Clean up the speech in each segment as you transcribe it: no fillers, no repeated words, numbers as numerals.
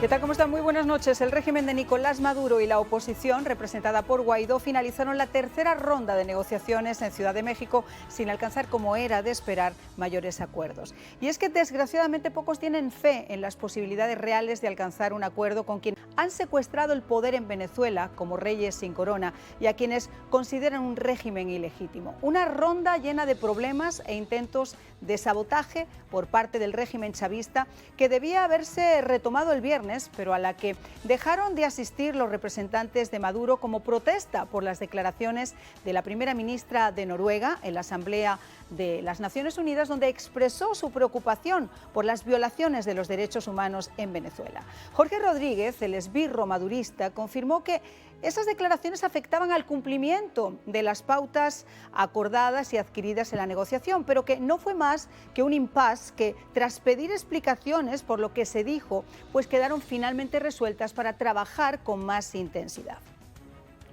¿Qué tal? ¿Cómo están? Muy buenas noches. El régimen de Nicolás Maduro y la oposición, representada por Guaidó, finalizaron la tercera ronda de negociaciones en Ciudad de México sin alcanzar, como era de esperar, mayores acuerdos. Y es que desgraciadamente pocos tienen fe en las posibilidades reales de alcanzar un acuerdo con quienes han secuestrado el poder en Venezuela como reyes sin corona y a quienes consideran un régimen ilegítimo. Una ronda llena de problemas e intentos de sabotaje por parte del régimen chavista que debía haberse retomado el viernes, pero a la que dejaron de asistir los representantes de Maduro como protesta por las declaraciones de la primera ministra de Noruega en la Asamblea de las Naciones Unidas, donde expresó su preocupación por las violaciones de los derechos humanos en Venezuela. Jorge Rodríguez, el esbirro madurista, confirmó que esas declaraciones afectaban al cumplimiento de las pautas acordadas y adquiridas en la negociación, pero que no fue más que un impasse que, tras pedir explicaciones por lo que se dijo, pues quedaron finalmente resueltas para trabajar con más intensidad.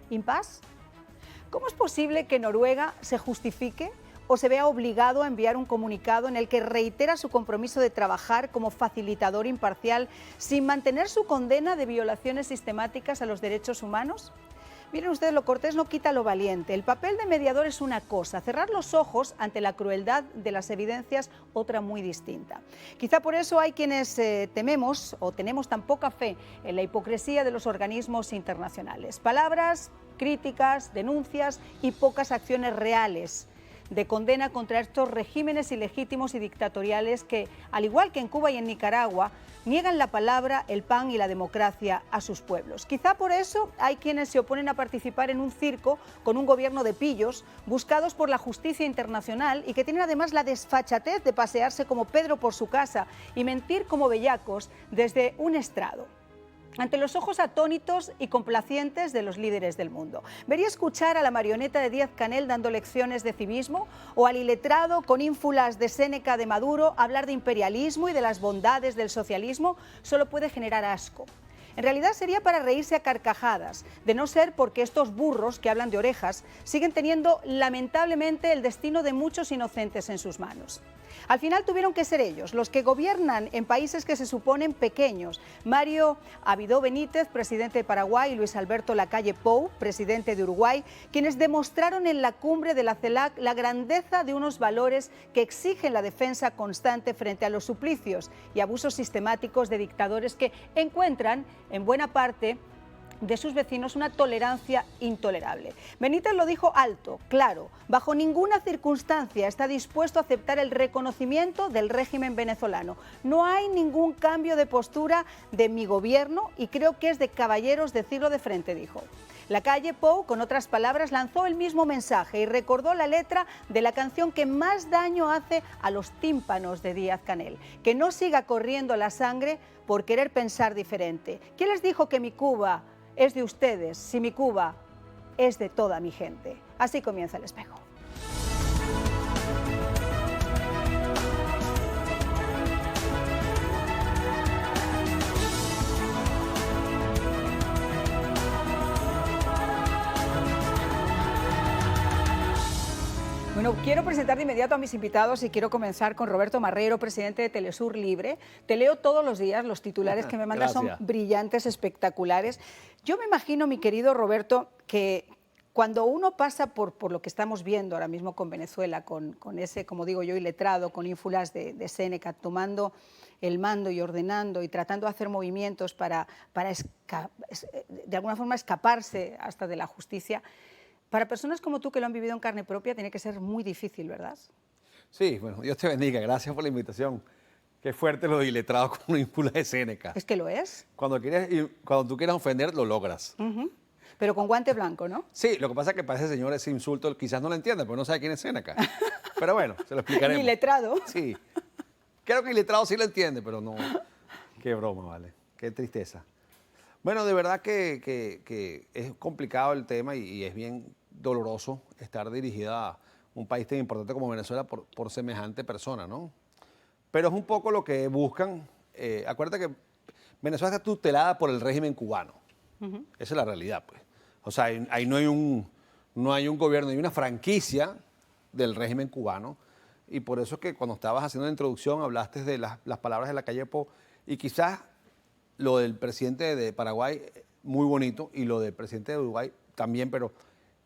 ¿Impasse? ¿Cómo es posible que Noruega se justifique o se vea obligado a enviar un comunicado en el que reitera su compromiso de trabajar como facilitador imparcial sin mantener su condena de violaciones sistemáticas a los derechos humanos? Miren ustedes, lo cortés no quita lo valiente. El papel de mediador es una cosa, cerrar los ojos ante la crueldad de las evidencias otra muy distinta. Quizá por eso hay quienes tememos o tenemos tan poca fe en la hipocresía de los organismos internacionales. Palabras, críticas, denuncias y pocas acciones reales de condena contra estos regímenes ilegítimos y dictatoriales que, al igual que en Cuba y en Nicaragua, niegan la palabra, el pan y la democracia a sus pueblos. Quizá por eso hay quienes se oponen a participar en un circo con un gobierno de pillos buscados por la justicia internacional y que tienen además la desfachatez de pasearse como Pedro por su casa y mentir como bellacos desde un estrado, ante los ojos atónitos y complacientes de los líderes del mundo. ¿Vería escuchar a la marioneta de Díaz-Canel dando lecciones de civismo o al iletrado con ínfulas de Séneca de Maduro hablar de imperialismo y de las bondades del socialismo? Solo puede generar asco. En realidad sería para reírse a carcajadas, de no ser porque estos burros que hablan de orejas siguen teniendo lamentablemente el destino de muchos inocentes en sus manos. Al final tuvieron que ser ellos, los que gobiernan en países que se suponen pequeños. Mario Abdo Benítez, presidente de Paraguay, y Luis Alberto Lacalle Pou, presidente de Uruguay, quienes demostraron en la cumbre de la CELAC la grandeza de unos valores que exigen la defensa constante frente a los suplicios y abusos sistemáticos de dictadores que encuentran en buena parte de sus vecinos una tolerancia intolerable. Benítez lo dijo alto, claro, bajo ninguna circunstancia está dispuesto a aceptar el reconocimiento del régimen venezolano. No hay ningún cambio de postura de mi gobierno y creo que es de caballeros decirlo de frente, dijo. Lacalle Pou, con otras palabras, lanzó el mismo mensaje y recordó la letra de la canción que más daño hace a los tímpanos de Díaz-Canel: que no siga corriendo la sangre por querer pensar diferente. ¿Quién les dijo que mi Cuba es de ustedes, si mi Cuba es de toda mi gente? Así comienza El Espejo. Bueno, quiero presentar de inmediato a mis invitados y quiero comenzar con Roberto Marrero, presidente de Telesur Libre. Te leo todos los días, los titulares que me mandas son brillantes, espectaculares. Yo me imagino, mi querido Roberto, que cuando uno pasa por lo que estamos viendo ahora mismo con Venezuela, con ese, como digo yo, iletrado, con ínfulas de Séneca, tomando el mando y ordenando y tratando de hacer movimientos para de alguna forma escaparse hasta de la justicia, para personas como tú que lo han vivido en carne propia tiene que ser muy difícil, ¿verdad? Sí, bueno, Dios te bendiga, gracias por la invitación. Qué fuerte lo de iletrado con una ínfula de Séneca. Es que lo es. Cuando tú quieras ofender, lo logras. Pero con guante blanco, ¿no? Sí, lo que pasa es que para ese señor ese insulto quizás no lo entienda, porque no sabe quién es Séneca. Pero bueno, se lo explicaremos. Iletrado. Sí. Creo que iletrado sí lo entiende, pero no. Qué broma, vale. Qué tristeza. Bueno, de verdad que es complicado el tema y es bien doloroso estar dirigida a un país tan importante como Venezuela por semejante persona, ¿no? Pero es un poco lo que buscan. Acuérdate que Venezuela está tutelada por el régimen cubano. Esa es la realidad, pues. O sea, ahí no hay un gobierno, hay una franquicia del régimen cubano. Y por eso es que cuando estabas haciendo la introducción hablaste de las palabras de Lacalle Pou y quizás lo del presidente de Paraguay, muy bonito, y lo del presidente de Uruguay también, pero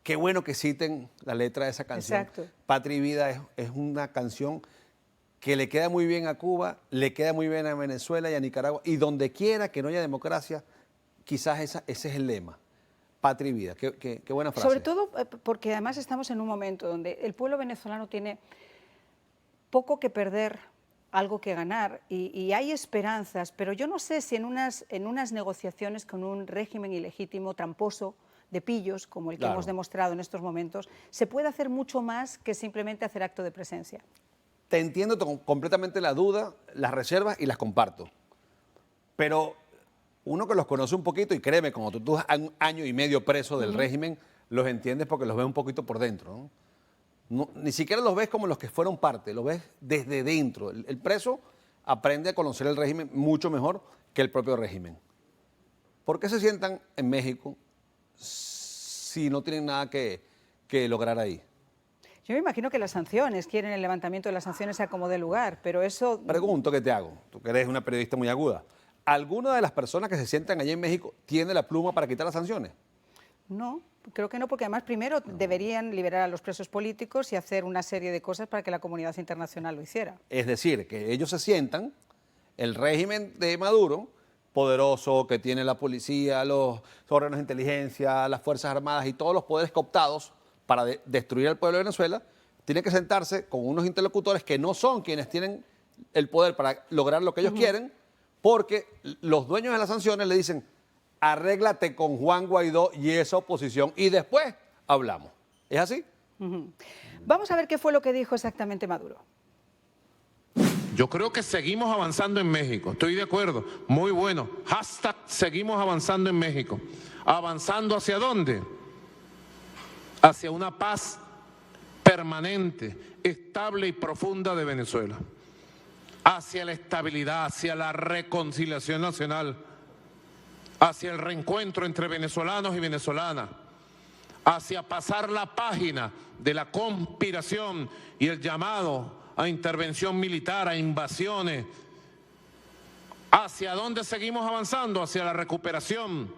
qué bueno que citen la letra de esa canción. Exacto. Patria y Vida es una canción que le queda muy bien a Cuba, le queda muy bien a Venezuela y a Nicaragua, y donde quiera que no haya democracia, quizás ese es el lema. Patria y Vida, qué buena frase. Sobre todo porque además estamos en un momento donde el pueblo venezolano tiene poco que perder, algo que ganar, y hay esperanzas, pero yo no sé si en unas negociaciones con un régimen ilegítimo, tramposo, de pillos, como el que hemos demostrado en estos momentos, se puede hacer mucho más que simplemente hacer acto de presencia. Te entiendo completamente la duda, las reservas y las comparto. Pero uno que los conoce un poquito, y créeme, cuando tú estás un año y medio preso del régimen, los entiendes porque los ves un poquito por dentro, ¿no? Ni siquiera los ves como los que fueron parte, los ves desde dentro. El preso aprende a conocer el régimen mucho mejor que el propio régimen. ¿Por qué se sientan en México si no tienen nada que lograr ahí? Yo me imagino que las sanciones, quieren el levantamiento de las sanciones a como dé lugar, pero eso... Pregunto que te hago, tú que eres una periodista muy aguda. ¿Alguna de las personas que se sientan allí en México tiene la pluma para quitar las sanciones? No, creo que no, porque además primero deberían liberar a los presos políticos y hacer una serie de cosas para que la comunidad internacional lo hiciera. Es decir, que ellos se sientan, el régimen de Maduro, poderoso, que tiene la policía, los órganos de inteligencia, las Fuerzas Armadas y todos los poderes cooptados para destruir al pueblo de Venezuela, tiene que sentarse con unos interlocutores que no son quienes tienen el poder para lograr lo que ellos quieren, porque los dueños de las sanciones le dicen, arréglate con Juan Guaidó y esa oposición y después hablamos. ¿Es así? Vamos a ver qué fue lo que dijo exactamente Maduro. Yo creo que seguimos avanzando en México, estoy de acuerdo, muy bueno. Hashtag seguimos avanzando en México. ¿Avanzando hacia dónde? Hacia una paz permanente, estable y profunda de Venezuela. Hacia la estabilidad, hacia la reconciliación nacional, hacia el reencuentro entre venezolanos y venezolanas, hacia pasar la página de la conspiración y el llamado a intervención militar, a invasiones. ¿Hacia dónde seguimos avanzando? Hacia la recuperación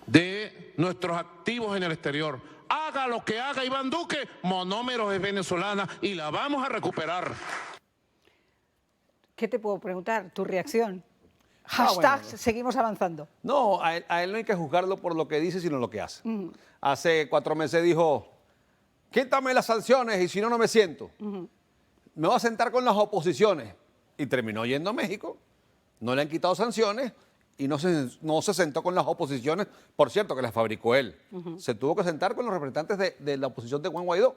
de nuestros activos en el exterior. Haga lo que haga Iván Duque, Monómeros es venezolana y la vamos a recuperar. ¿Qué te puedo preguntar? ¿Tu reacción? Hashtag seguimos avanzando. No, a él no hay que juzgarlo por lo que dice, sino lo que hace. Hace 4 meses dijo, quítame las sanciones y si no, no me siento. Me voy a sentar con las oposiciones. Y terminó yendo a México, no le han quitado sanciones y no se sentó con las oposiciones, por cierto, que las fabricó él. Se tuvo que sentar con los representantes de la oposición de Juan Guaidó.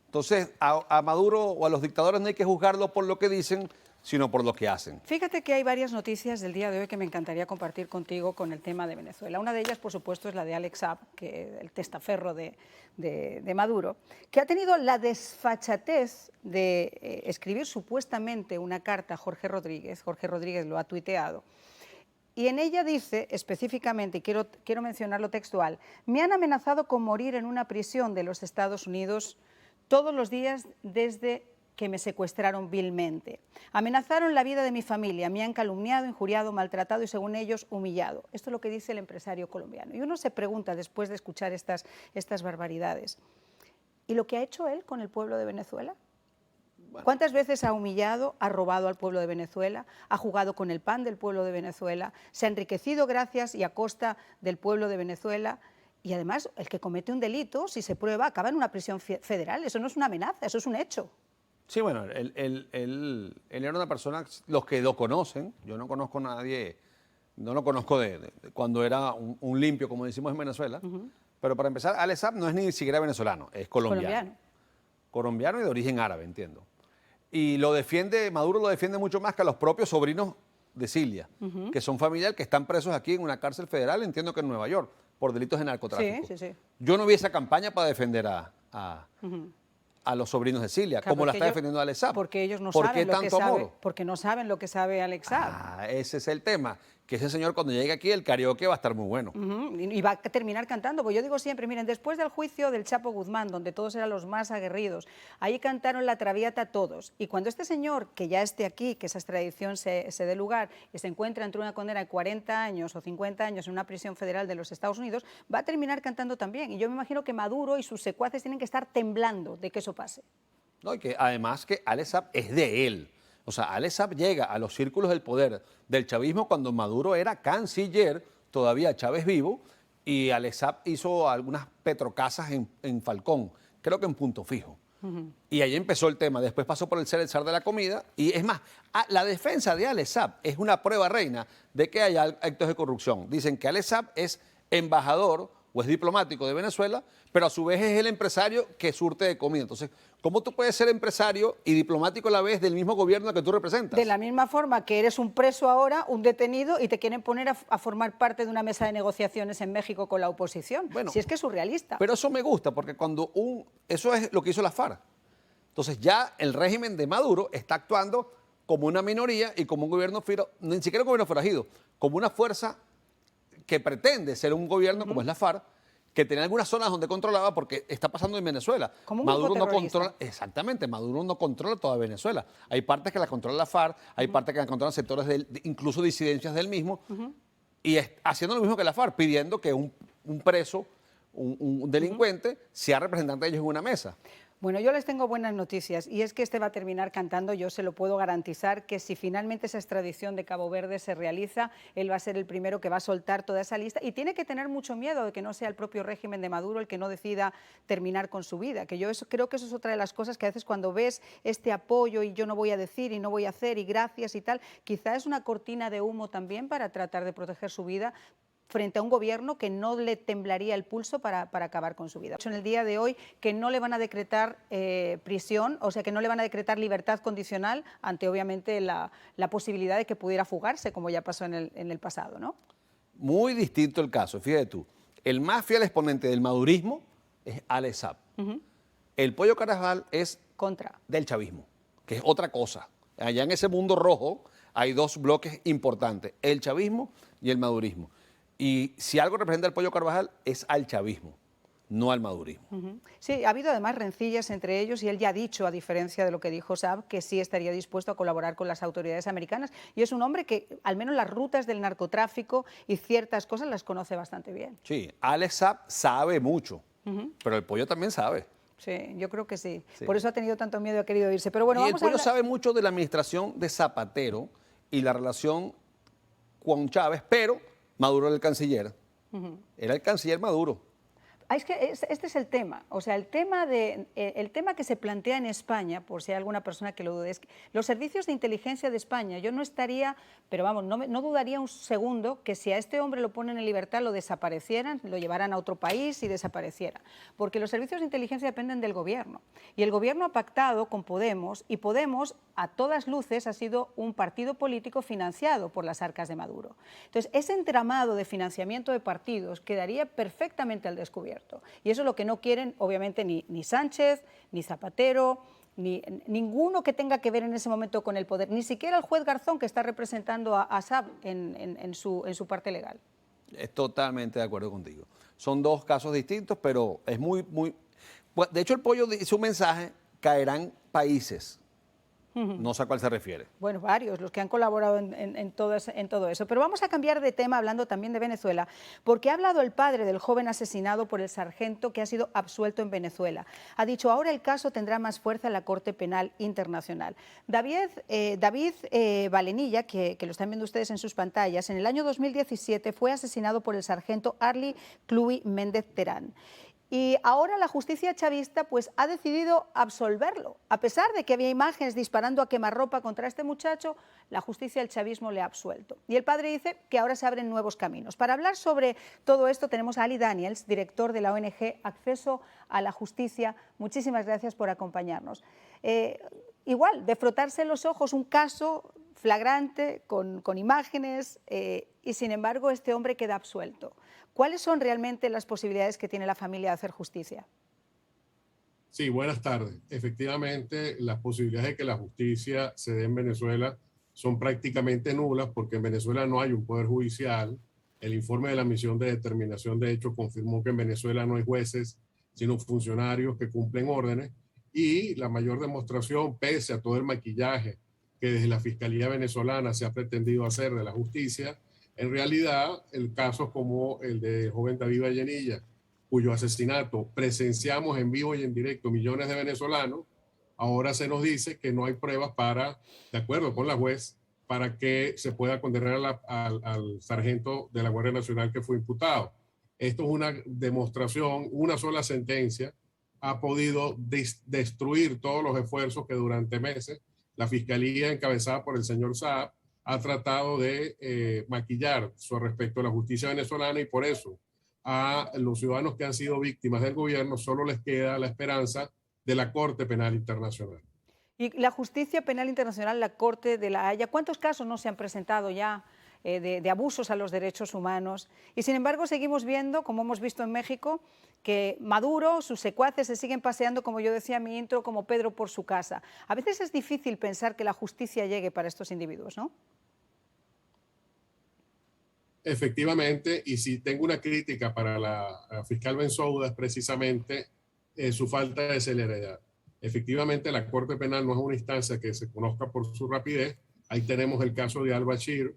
Entonces, a Maduro o a los dictadores no hay que juzgarlo por lo que dicen, sino por lo que hacen. Fíjate que hay varias noticias del día de hoy que me encantaría compartir contigo con el tema de Venezuela. Una de ellas, por supuesto, es la de Alex Saab, el testaferro de Maduro, que ha tenido la desfachatez de escribir supuestamente una carta a Jorge Rodríguez. Jorge Rodríguez lo ha tuiteado. Y en ella dice específicamente, y quiero mencionarlo textual, me han amenazado con morir en una prisión de los Estados Unidos todos los días desde que me secuestraron vilmente. Amenazaron la vida de mi familia, me han calumniado, injuriado, maltratado y, según ellos, humillado. Esto es lo que dice el empresario colombiano. Y uno se pregunta, después de escuchar estas barbaridades, ¿y lo que ha hecho él con el pueblo de Venezuela? ¿Cuántas veces ha humillado, ha robado al pueblo de Venezuela, ha jugado con el pan del pueblo de Venezuela, se ha enriquecido gracias y a costa del pueblo de Venezuela? Y además, el que comete un delito, si se prueba, acaba en una prisión federal. Eso no es una amenaza, eso es un hecho. Sí, bueno, él era una persona, los que lo conocen, yo no conozco a nadie, no lo conozco de cuando era un limpio, como decimos en Venezuela, pero para empezar, Alex Saab no es ni siquiera venezolano, es colombiano. Colombiano y de origen árabe, entiendo. Y Maduro lo defiende mucho más que a los propios sobrinos de Cilia, que son familiares que están presos aquí en una cárcel federal, entiendo que en Nueva York, por delitos de narcotráfico. Sí. Yo no vi esa campaña para defender a los sobrinos de Cilia, claro, como la está defendiendo Alex Saab. Porque ellos no ¿Por saben qué lo que tanto sabe, amor? porque no saben lo que sabe Alex Saab. Ese es el tema, que ese señor cuando llegue aquí el karaoke va a estar muy bueno. Y va a terminar cantando, pues yo digo siempre, miren, después del juicio del Chapo Guzmán, donde todos eran los más aguerridos, ahí cantaron la Traviata todos, y cuando este señor, que ya esté aquí, que esa extradición se dé lugar, y se encuentra entre una condena de 40 años o 50 años en una prisión federal de los Estados Unidos, va a terminar cantando también, y yo me imagino que Maduro y sus secuaces tienen que estar temblando de que eso pase. No, y que además que Alex Saab es de él. O sea, Alex Saab llega a los círculos del poder del chavismo cuando Maduro era canciller, todavía Chávez vivo, y Alex Saab hizo algunas petrocasas en Falcón, creo que en Punto Fijo. Y ahí empezó el tema. Después pasó por el ser el zar de la comida. Y es más, la defensa de Alex Saab es una prueba reina de que hay actos de corrupción. Dicen que Alex Saab es embajador o es diplomático de Venezuela, pero a su vez es el empresario que surte de comida. Entonces, ¿cómo tú puedes ser empresario y diplomático a la vez del mismo gobierno que tú representas? De la misma forma que eres un preso ahora, un detenido, y te quieren poner a formar parte de una mesa de negociaciones en México con la oposición. Bueno, si es que es surrealista. Pero eso me gusta, porque eso es lo que hizo la FARC. Entonces ya el régimen de Maduro está actuando como una minoría y como un gobierno, ni siquiera un gobierno forajido, como una fuerza que pretende ser un gobierno como es la FARC, que tenía algunas zonas donde controlaba, porque está pasando en Venezuela. Como un Maduro grupo no controla, exactamente, Maduro no controla toda Venezuela. Hay partes que la controla la FARC, hay partes que la controlan sectores, incluso disidencias del mismo, y haciendo lo mismo que la FARC, pidiendo que un preso, un delincuente, sea representante de ellos en una mesa. Bueno, yo les tengo buenas noticias, y es que este va a terminar cantando. Yo se lo puedo garantizar, que si finalmente esa extradición de Cabo Verde se realiza, él va a ser el primero que va a soltar toda esa lista, y tiene que tener mucho miedo de que no sea el propio régimen de Maduro el que no decida terminar con su vida, que yo creo que eso es otra de las cosas que a veces cuando ves este apoyo y yo no voy a decir y no voy a hacer y gracias y tal, quizá es una cortina de humo también para tratar de proteger su vida frente a un gobierno que no le temblaría el pulso para acabar con su vida. En el día de hoy que no le van a decretar prisión, o sea que no le van a decretar libertad condicional ante obviamente la posibilidad de que pudiera fugarse, como ya pasó en el pasado, ¿no? Muy distinto el caso, fíjate tú. El más fiel exponente del madurismo es Alex Saab. El Pollo Carajal es del chavismo, que es otra cosa. Allá en ese mundo rojo hay dos bloques importantes, el chavismo y el madurismo. Y si algo representa al Pollo Carvajal es al chavismo, no al madurismo. Sí, ha habido además rencillas entre ellos, y él ya ha dicho, a diferencia de lo que dijo Saab, que sí estaría dispuesto a colaborar con las autoridades americanas, y es un hombre que al menos las rutas del narcotráfico y ciertas cosas las conoce bastante bien. Sí, Alex Saab sabe mucho, pero el Pollo también sabe. Sí, yo creo que sí. Por eso ha tenido tanto miedo y ha querido irse. Pero bueno, y el Pollo sabe mucho de la administración de Zapatero y la relación con Chávez, pero Maduro era el canciller. Era el canciller Maduro. Es que este es el tema, o sea, el tema que se plantea en España, por si hay alguna persona que lo dude, es que los servicios de inteligencia de España, yo no estaría, pero vamos, no dudaría un segundo que si a este hombre lo ponen en libertad, lo desaparecieran, lo llevaran a otro país y desapareciera, porque los servicios de inteligencia dependen del gobierno, y el gobierno ha pactado con Podemos, y Podemos a todas luces ha sido un partido político financiado por las arcas de Maduro. Entonces, ese entramado de financiamiento de partidos quedaría perfectamente al descubierto. Y eso es lo que no quieren, obviamente, ni Sánchez, ni Zapatero, ni ninguno que tenga que ver en ese momento con el poder, ni siquiera el juez Garzón, que está representando a Saab en su parte legal. Es totalmente de acuerdo contigo. Son dos casos distintos, pero es muy... De hecho, el Pollo dice un mensaje, caerán países. No sé a cuál se refiere. Bueno, varios, los que han colaborado en todo eso. Pero vamos a cambiar de tema, hablando también de Venezuela, porque ha hablado el padre del joven asesinado por el sargento que ha sido absuelto en Venezuela. Ha dicho, ahora el caso tendrá más fuerza en la Corte Penal Internacional. David Valenilla, que lo están viendo ustedes en sus pantallas, en el año 2017 fue asesinado por el sargento Arly Clui Méndez Terán. Y ahora la justicia chavista pues, ha decidido absolverlo. A pesar de que había imágenes disparando a quemarropa contra este muchacho, la justicia del chavismo le ha absuelto. Y el padre dice que ahora se abren nuevos caminos. Para hablar sobre todo esto tenemos a Ali Daniels, director de la ONG Acceso a la Justicia. Muchísimas gracias por acompañarnos. Igual, de frotarse los ojos, un caso flagrante, con imágenes, y sin embargo este hombre queda absuelto. ¿Cuáles son realmente las posibilidades que tiene la familia de hacer justicia? Sí, buenas tardes. Efectivamente, las posibilidades de que la justicia se dé en Venezuela son prácticamente nulas porque en Venezuela no hay un poder judicial. El informe de la misión de determinación de hechos confirmó que en Venezuela no hay jueces, sino funcionarios que cumplen órdenes, y la mayor demostración, pese a todo el maquillaje que desde la Fiscalía venezolana se ha pretendido hacer de la justicia, en realidad el caso como el de joven David Vallenilla, cuyo asesinato presenciamos en vivo y en directo millones de venezolanos, ahora se nos dice que no hay pruebas para, de acuerdo con la juez, para que se pueda condenar al sargento de la Guardia Nacional que fue imputado. Esto es una demostración, una sola sentencia ha podido destruir todos los esfuerzos que durante meses la Fiscalía, encabezada por el señor Saab, ha tratado de maquillar respecto a la justicia venezolana, y por eso a los ciudadanos que han sido víctimas del gobierno solo les queda la esperanza de la Corte Penal Internacional. Y la Justicia Penal Internacional, la Corte de la Haya, ¿cuántos casos no se han presentado ya de abusos a los derechos humanos? Y sin embargo seguimos viendo, como hemos visto en México, que Maduro, sus secuaces se siguen paseando, como yo decía en mi intro, como Pedro por su casa. A veces es difícil pensar que la justicia llegue para estos individuos, ¿no? Efectivamente, y si tengo una crítica para la fiscal Bensouda es precisamente su falta de celeridad. Efectivamente, la Corte Penal no es una instancia que se conozca por su rapidez. Ahí tenemos el caso de al-Bashir,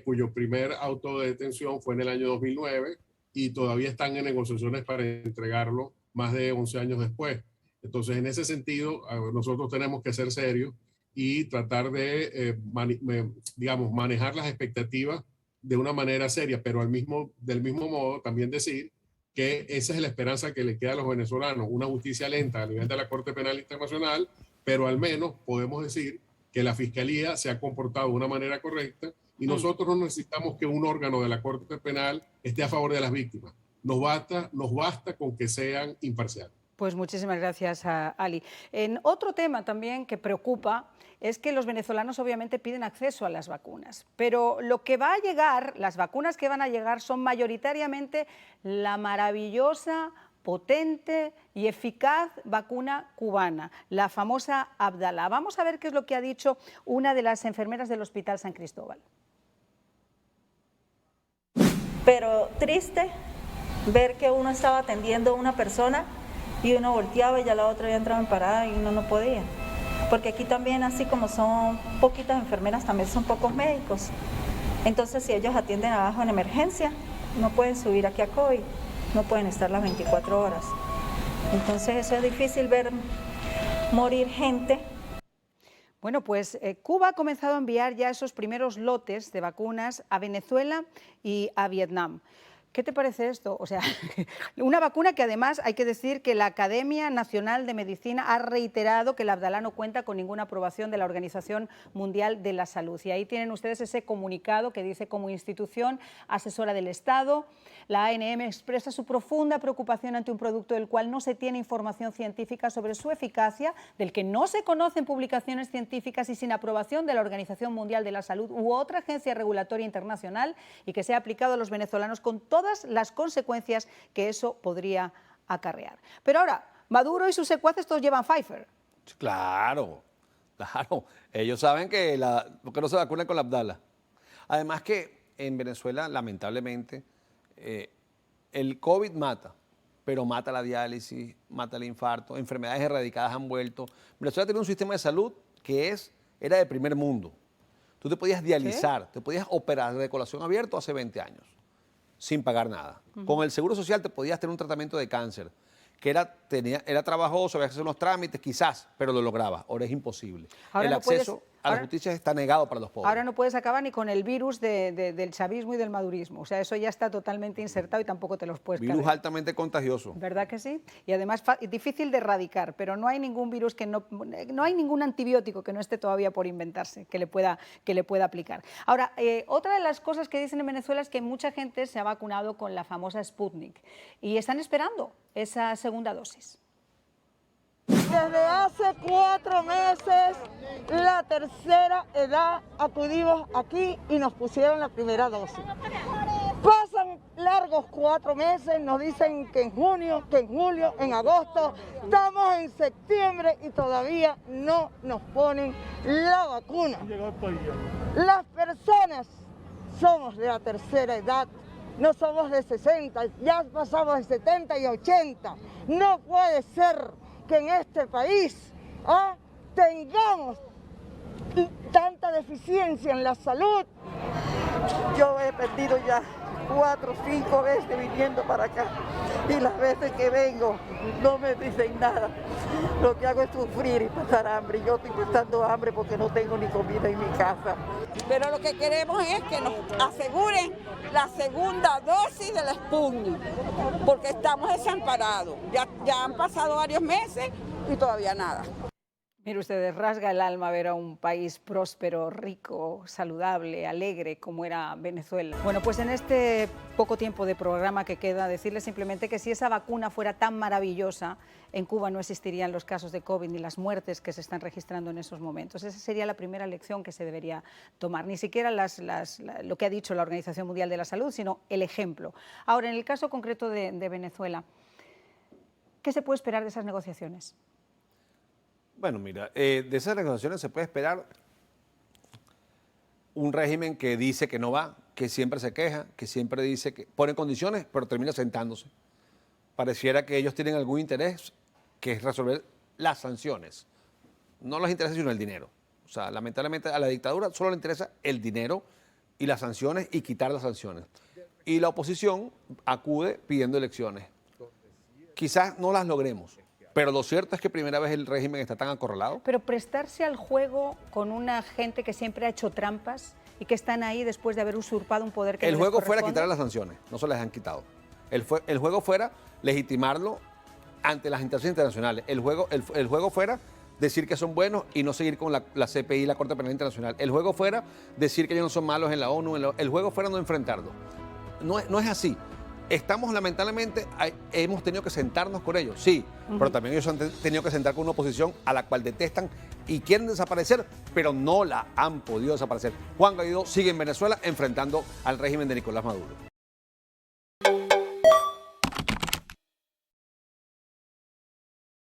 cuyo primer auto de detención fue en el año 2009 y todavía están en negociaciones para entregarlo más de 11 años después. Entonces, en ese sentido, nosotros tenemos que ser serios y tratar de, digamos, manejar las expectativas de una manera seria, pero del mismo modo también decir que esa es la esperanza que le queda a los venezolanos, una justicia lenta a nivel de la Corte Penal Internacional, pero al menos podemos decir que la Fiscalía se ha comportado de una manera correcta, y nosotros no necesitamos que un órgano de la Corte Penal esté a favor de las víctimas. Nos basta con que sean imparciales. Pues muchísimas gracias, Ali. En otro tema también que preocupa es que los venezolanos obviamente piden acceso a las vacunas, pero lo que va a llegar, las vacunas que van a llegar son mayoritariamente la maravillosa, potente y eficaz vacuna cubana, la famosa Abdala. Vamos a ver qué es lo que ha dicho una de las enfermeras del Hospital San Cristóbal. Pero triste ver que uno estaba atendiendo a una persona y uno volteaba y ya la otra había entrado en parada y uno no podía. Porque aquí también, así como son poquitas enfermeras, también son pocos médicos. Entonces, si ellos atienden abajo en emergencia, no pueden subir aquí a COVID, no pueden estar las 24 horas. Entonces, eso es difícil ver morir gente. Bueno, pues Cuba ha comenzado a enviar ya esos primeros lotes de vacunas a Venezuela y a Vietnam. ¿Qué te parece esto? O sea, una vacuna que además hay que decir que la Academia Nacional de Medicina ha reiterado que la Abdala no cuenta con ninguna aprobación de la Organización Mundial de la Salud. Y ahí tienen ustedes ese comunicado que dice: como institución asesora del Estado, la ANM expresa su profunda preocupación ante un producto del cual no se tiene información científica sobre su eficacia, del que no se conocen publicaciones científicas y sin aprobación de la Organización Mundial de la Salud u otra agencia regulatoria internacional, y que sea aplicado a los venezolanos con todas las consecuencias que eso podría acarrear. Pero ahora, Maduro y sus secuaces todos llevan Pfizer. Claro, claro. Ellos saben que porque no se vacunan con la Abdala. Además que en Venezuela, lamentablemente, el COVID mata, pero mata la diálisis, mata el infarto, enfermedades erradicadas han vuelto. Venezuela tiene un sistema de salud que era de primer mundo. Tú te podías dializar, ¿sí? Te podías operar de corazón abierto hace 20 años. Sin pagar nada. Con el Seguro Social te podías tener un tratamiento de cáncer, que era trabajoso, había que hacer unos trámites, quizás, pero lo lograbas. Ahora es imposible. Ahora el no acceso a la justicia está negado para los pobres. Ahora no puedes acabar ni con el virus del chavismo y del madurismo. O sea, eso ya está totalmente insertado y tampoco te los puedes cargar. Virus altamente contagioso. ¿Verdad que sí? Y además difícil de erradicar, pero no hay ningún virus no hay ningún antibiótico que no esté todavía por inventarse, que le pueda aplicar. Ahora, otra de las cosas que dicen en Venezuela es que mucha gente se ha vacunado con la famosa Sputnik y están esperando esa segunda dosis. Desde hace 4 meses, la tercera edad, acudimos aquí y nos pusieron la primera dosis. Pasan largos 4 meses, nos dicen que en junio, que en julio, en agosto, estamos en septiembre y todavía no nos ponen la vacuna. Las personas somos de la tercera edad, no somos de 60, ya pasamos de 70 y 80. No puede ser que en este país tengamos tanta deficiencia en la salud. Yo he perdido ya 4 o 5 veces viniendo para acá y las veces que vengo no me dicen nada. Lo que hago es sufrir y pasar hambre. Yo estoy pasando hambre porque no tengo ni comida en mi casa. Pero lo que queremos es que nos aseguren la segunda dosis del Sputnik, porque estamos desamparados. Ya han pasado varios meses y todavía nada. Mire ustedes, rasga el alma ver a un país próspero, rico, saludable, alegre como era Venezuela. Bueno, pues en este poco tiempo de programa que queda, decirles simplemente que si esa vacuna fuera tan maravillosa, en Cuba no existirían los casos de COVID ni las muertes que se están registrando en esos momentos. Esa sería la primera lección que se debería tomar, ni siquiera lo que ha dicho la Organización Mundial de la Salud, sino el ejemplo. Ahora, en el caso concreto de Venezuela, ¿qué se puede esperar de esas negociaciones? Bueno, mira, de esas negociaciones se puede esperar un régimen que dice que no va, que siempre se queja, que siempre dice que pone condiciones, pero termina sentándose. Pareciera que ellos tienen algún interés, que es resolver las sanciones. No los interesa sino el dinero. O sea, lamentablemente a la dictadura solo le interesa el dinero y las sanciones y quitar las sanciones. Y la oposición acude pidiendo elecciones. Quizás no las logremos. Pero lo cierto es que primera vez el régimen está tan acorralado. Pero prestarse al juego con una gente que siempre ha hecho trampas y que están ahí después de haber usurpado un poder que el no juego les fuera corresponde. quitar las sanciones, no se las han quitado. El juego fuera legitimarlo ante las instancias internacionales. El juego fuera decir que son buenos y no seguir con la CPI, la Corte Penal Internacional. El juego fuera decir que ellos no son malos en la ONU. El juego fuera no enfrentarlo. No es así. Estamos lamentablemente, hemos tenido que sentarnos con ellos, sí, pero también ellos han tenido que sentar con una oposición a la cual detestan y quieren desaparecer, pero no la han podido desaparecer. Juan Guaidó sigue en Venezuela enfrentando al régimen de Nicolás Maduro.